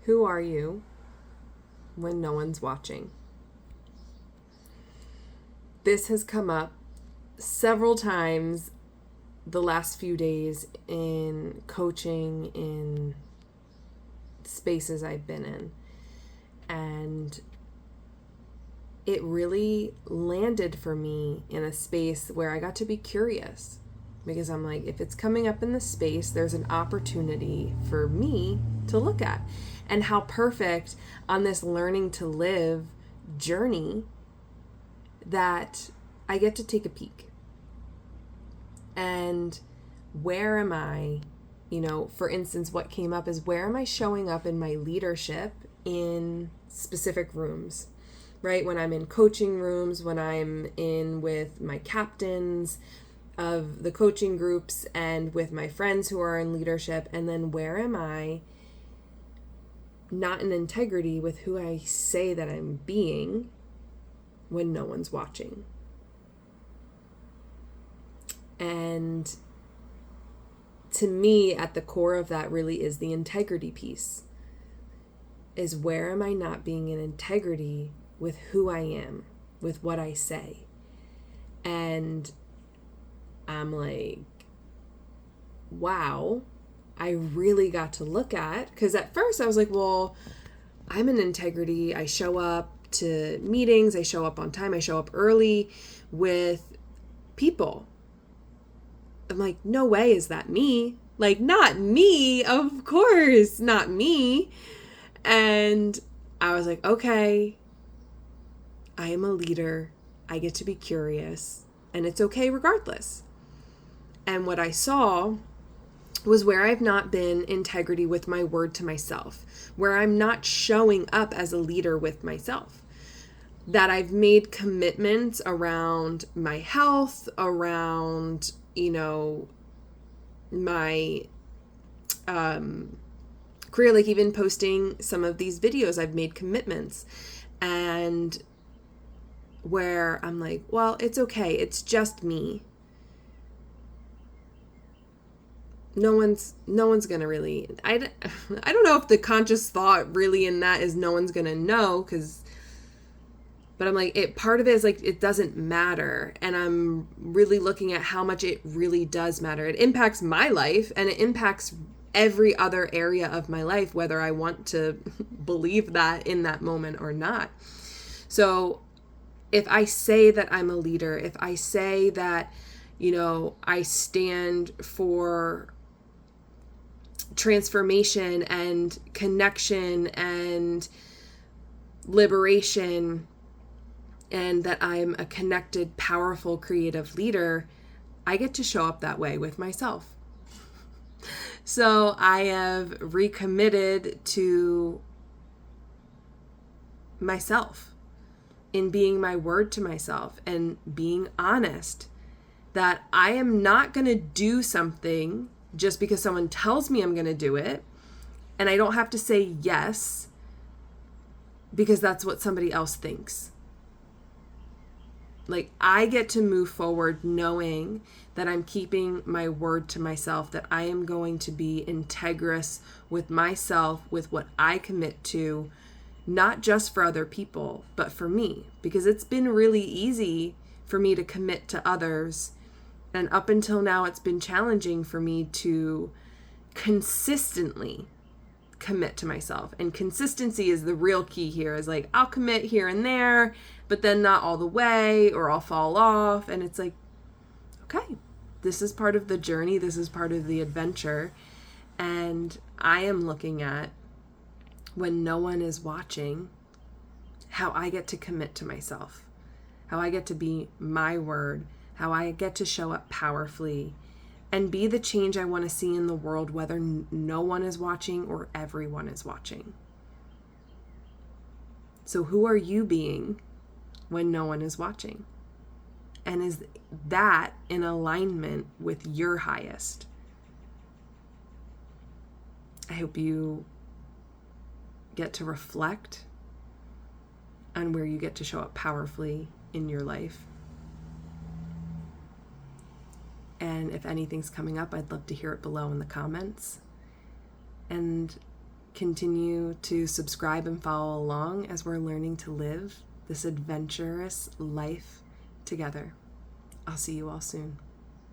Who are you when no one's watching? This has come up several times the last few days in coaching, in spaces I've been in. And it really landed for me in a space where I got to be curious. Because I'm like, if it's coming up in the space, there's an opportunity for me to look at. And how perfect on this learning to live journey that I get to take a peek. And where am I, for instance, what came up is where am I showing up in my leadership in specific rooms, right? When I'm in coaching rooms, when I'm in with my captains of the coaching groups and with my friends who are in leadership, and then where am I not in integrity with who I say that I'm being when no one's watching. And to me, at the core of that really is the integrity piece. Is where am I not being in integrity with who I am, with what I say? And I'm like, wow, I really got to look at, because at first I was like, well, I'm in integrity. I show up to meetings, I show up on time, I show up early with people. I'm like, no way is that me. Like, not me, of course, not me. And I was like, okay, I am a leader. I get to be curious, and it's okay regardless. And what I saw was where I've not been integrity with my word to myself, where I'm not showing up as a leader with myself, that I've made commitments around my health, around, my career, like even posting some of these videos, I've made commitments, and where I'm like, well, it's okay. It's just me. No one's going to really, I don't know if the conscious thought really in that is no one's going to know, but I'm like, part of it is like, it doesn't matter. And I'm really looking at how much it really does matter. It impacts my life, and it impacts every other area of my life, whether I want to believe that in that moment or not. So if I say that I'm a leader, if I say that, I stand for transformation and connection and liberation, and that I'm a connected, powerful, creative leader, I get to show up that way with myself. So I have recommitted to myself in being my word to myself and being honest that I am not going to do something just because someone tells me I'm going to do it. And I don't have to say yes because that's what somebody else thinks. Like, I get to move forward knowing that I'm keeping my word to myself, that I am going to be integrous with myself, with what I commit to, not just for other people, but for me. Because it's been really easy for me to commit to others. And up until now, it's been challenging for me to consistently commit to myself. And consistency is the real key here, is like, I'll commit here and there, but then not all the way, or I'll fall off. And it's like, okay, this is part of the journey. This is part of the adventure. And I am looking at, when no one is watching, how I get to commit to myself, how I get to be my word, how I get to show up powerfully and be the change I want to see in the world, whether no one is watching or everyone is watching. So who are you being when no one is watching? And is that in alignment with your highest? I hope you get to reflect on where you get to show up powerfully in your life. And if anything's coming up, I'd love to hear it below in the comments. And continue to subscribe and follow along as we're learning to live this adventurous life together. I'll see you all soon.